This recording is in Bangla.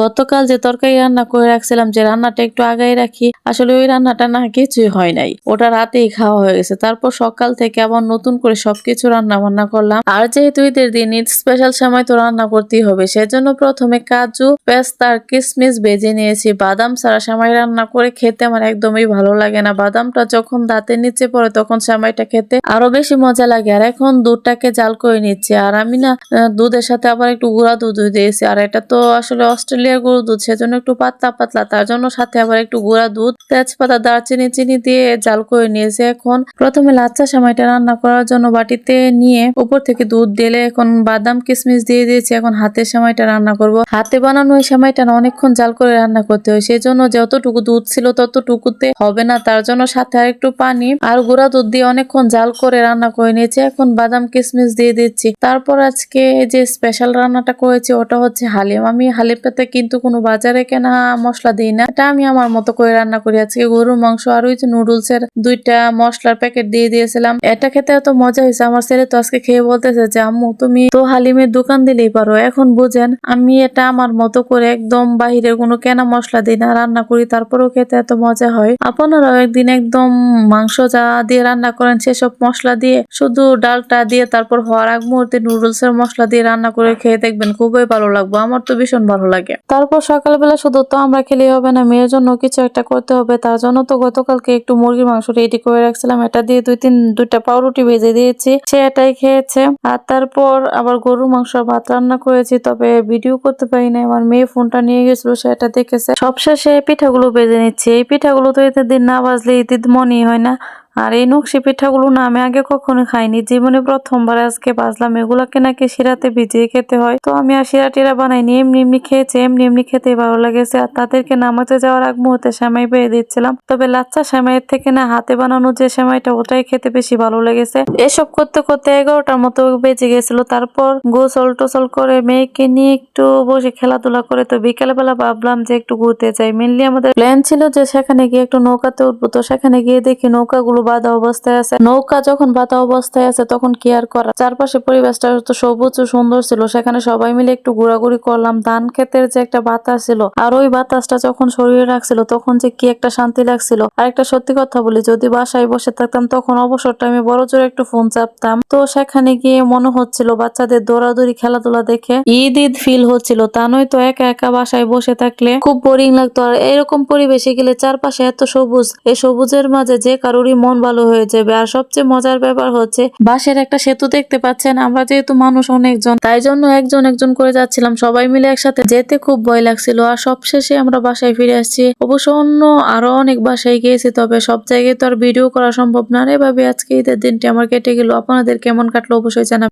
গতকাল যে তরকারি রান্না করে রাখছিলাম, যে রান্নাটা একটু আগাই রাখি, আসলে ওই রান্নাটা না কিছুই হয় নাই, ওটা রাতেই খাওয়া হয়ে গেছে। তারপর সকাল থেকে আবার নতুন করে সবকিছু রান্না বান্না করলাম। আর যেহেতু ঈদের দিন, ঈদ স্পেশাল সময় তো রান্না করতেই হবে, সেজন্য প্রথমে কাজু, পেস্তা আর কিশমিশ ভেজে নিয়েছি। বাদাম ছাড়া সেমাই রান্না করে খেতে আমার একদমই ভালো লাগে না। বাদামটা যখন দাঁতের নিচে পড়ে তখন সেমাইটা খেতে আরো বেশি মজা লাগে। আর এখন দুধটাকে জাল করে নিচ্ছি। আর আমি না দুধের সাথে আবার একটু গুঁড়া দুধ দিয়েছি। আর এটা তো আসলে অস্ট্রেলিয়ার গরুর দুধ, সেজন্য একটু পাতলা পাতলা, তার জন্য সাথে আবার একটু গুঁড়া দুধ, তেজপাতা, দারচিনি, চিনি দিয়ে জাল করে নিয়েছি। এখন প্রথমে লাচ্ছা সেমাইটা রান্না করার জন্য বাটিতে নিয়ে উপর থেকে দুধ ঢেলে এখন বাদাম কিশমিশ দিয়ে দিয়েছি। এখন হাতের সেমাইটা রান্না করব। হাতে বানানো এই সেমাইটা না অনেকক্ষণ জাল করে রান্না করতে হয়, সেই জন্য যতটুকু দুধ ছিল ততটুকুতে হবে না, তার জন্য সাথে আর একটু পানি আর গুঁড়া দুধ দিয়ে অনেকক্ষণ জাল করে রান্না করে নিয়েছি। এখন বাদাম কিশমিশ দিয়ে দিচ্ছি। তারপর আজকে যে স্পেশাল রান্নাটা করেছি ওটা হচ্ছে হালিম। আমি হালিমটাতে কিন্তু কোনো বাজারে কেনা মশলা দিই না, এটা আমি আমার মতো করে রান্না করি। আজকে গরুর মাংস আর ওই যে নুডলস এর 2টা মশলার প্যাকেট দিয়ে দিয়েছিলাম। এটা খেতে এত মজা হয়েছে, আমার ছেলে তো আজকে খেয়ে বলতেছে যে আম্মু তুমি তো হালিমের দোকান দিলেই পারো। এখন বুঝেন আমি এটা আমার মতো করে একদম বাহিরের কোনো কেনা মশলা দিই না, রান্না করি, তারপরেও খেতে এত মজা হয়। আপনারাও একদিন একদম মাংস যা দিয়ে রান্না করেন সেসব মশলা দিয়ে, শুধু ডালটা দিয়ে তারপর হওয়ার আগ মুহূর্তে নুডলস এর মশলা দিয়ে রান্না করে খেয়ে দেখবেন, খুবই ভালো লাগবে। আমার তো ভীষণ ভালো লাগে। তারপর সকালবেলা শুধু তো আমরা খেলেই হবে না, মেয়ের জন্য কিছু একটা করতে হবে। তার জন্য তো গতকালকে একটু মুরগির মাংস রেডি করে রাখছিলাম, এটা দিয়ে 2-3 পাউরুটি ভেজে দিয়েছি, সে এটাই খেয়েছে। আর তারপর আবার গরুর মাংস ভাত রান্না করেছি, তবে ভিডিও করতে পারি না, আমার মেয়ে ফোনটা নিয়ে গেছিল, সেটা দেখেছে। সবশেষে পিঠাগুলো ভেজে নিচ্ছি। এই পিঠাগুলো তো ঈদের দিন না বাজলে ঈদ মনেই হয় না। আর এই নকশি পিঠাগুলো না আমি আগে কখনো খাইনি, জীবনে প্রথমবার আজকে বাজলাম। এগুলাকে নাকি শিরাতে ভিজিয়ে খেতে হয়, তো আমি আর শিরা টিরা বানাইনি, এমনি এমনি খেয়েছি, এমনি এমনি খেতেই ভালো লেগেছে। আর তাদেরকে নামাতে যাওয়ার আগ মুহূর্তে সেমাই পেয়ে দিচ্ছিলাম, তবে লাচ্ছা সেমাইয়ের থেকে না হাতে বানানো যে সেমাইটা ওটাই খেতে বেশি ভালো লেগেছে। এসব করতে করতে 11টার মতো বেজে গেছিল। তারপর গোসল টোসল করে মেয়েকে নিয়ে একটু বসে খেলাধুলা করে তো বিকেলবেলা ভাবলাম যে একটু ঘুরতে যাই। মেনলি আমাদের প্ল্যান ছিল যে সেখানে গিয়ে একটু নৌকাতে উঠবো, তো সেখানে গিয়ে দেখি নৌকাগুলো বাঁধা অবস্থায় আছে। নৌকা যখন বাঁধা অবস্থায় আছে তখন কি আর করা, চারপাশে পরিবেশটা তো সবুজ ও সুন্দর ছিল, সেখানে সবাই মিলে একটু ঘোরাঘুরি করলাম। ধান ক্ষেতের যে একটা বাতাস ছিল, আর ওই বাতাসটা যখন শরীরে রাখছিল তখন যে কি একটা শান্তি লাগছিল। আর একটা সত্যি কথা বলি, যদি বাসায় বসে থাকতাম তখন অবসর টাইমে বড় জোরে একটু ফোন চাপতাম। তো সেখানে গিয়ে মনে হচ্ছিল বাচ্চাদের দৌড়াদৌড়ি খেলাধুলা দেখে ঈদ ঈদ ফিল হচ্ছিল। তা নয় তো একা একা বাসায় বসে থাকলে খুব বোরিং লাগতো। আর এরকম পরিবেশে গেলে চারপাশে এত সবুজ, এই সবুজের মাঝে যে কারোরই মন ভালো হয়ে যাবে। আর সবচেয়ে মজার ব্যাপার হচ্ছে বাঁশের একটা সেতু দেখতে পাচ্ছেন, আমরা যেহেতু মানুষ অনেকজন, তাই জন্য একজন একজন করে যাচ্ছিলাম, সবাই মিলে একসাথে যেতে খুব ভয় লাগছিল। আর সবশেষে আমরা বাসায় ফিরে আসছি। অবশ্য অন্য আরো অনেক বাসায় গিয়েছি, তবে সব জায়গায় তো আর ভিডিও করা সম্ভব না। এভাবে আজকে ঈদের দিনটি আমার কেটে গেল। আপনাদের কেমন কাটলো অবশ্যই জানাবেন।